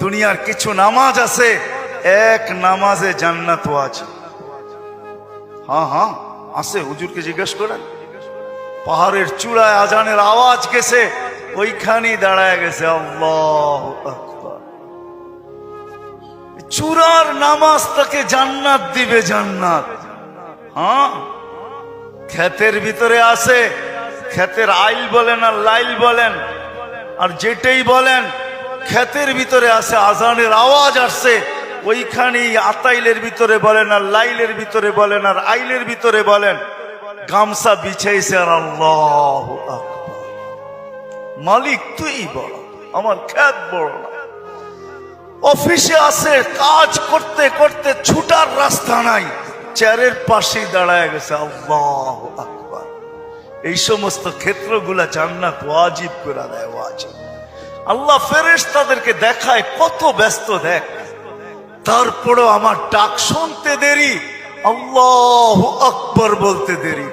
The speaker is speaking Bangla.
দুনিয়ার কিছু নামাজ আছে, এক নামাজে জান্নাত আছে। হ্যাঁ হ্যাঁ আছে, হুজুরকে জিজ্ঞেস করেন। পাহাড়ের চূড়ায় আজানের আওয়াজ গেছে, ওইখানেই দাঁড়ায় গেছে আল্লাহু আকবার। চূড়ার নামাজ তাকে জান্নাত দিবে, জান্নাত। হ্যাঁ, ক্ষেতের ভিতরে আছে, ক্ষেতের আইল বলেন আর লাইল বলেন আর যেটাই বলেন, ক্ষেতের ভিতরে আছে, আজানের আওয়াজ আসছে, ওইখানেই আতাইলের ভিতরে বলেন আর লাইলের ভিতরে বলেন আর আইলের ভিতরে বলেন, গামছা বিছাইছে আর আল্লাহু আকবার। মালিক তুই বড়, আমার ক্ষেত বড় না। অফিসে আছে, কাজ করতে করতে ছুটার রাস্তা নাই, চেয়ারের পাশেই দাঁড়ায় গেছে আল্লাহু আকবার। এই সমস্ত ক্ষেত্রগুলা জান্নাত ওয়াজিব করে দেয়, ওয়াজিব। আল্লাহ ফেরেশতাদেরকে দেখায় কত ব্যস্ত, দেখ। তারপরও আমার ডাক শুনতে দেরি, আল্লাহু আকবার বলতে দেরি।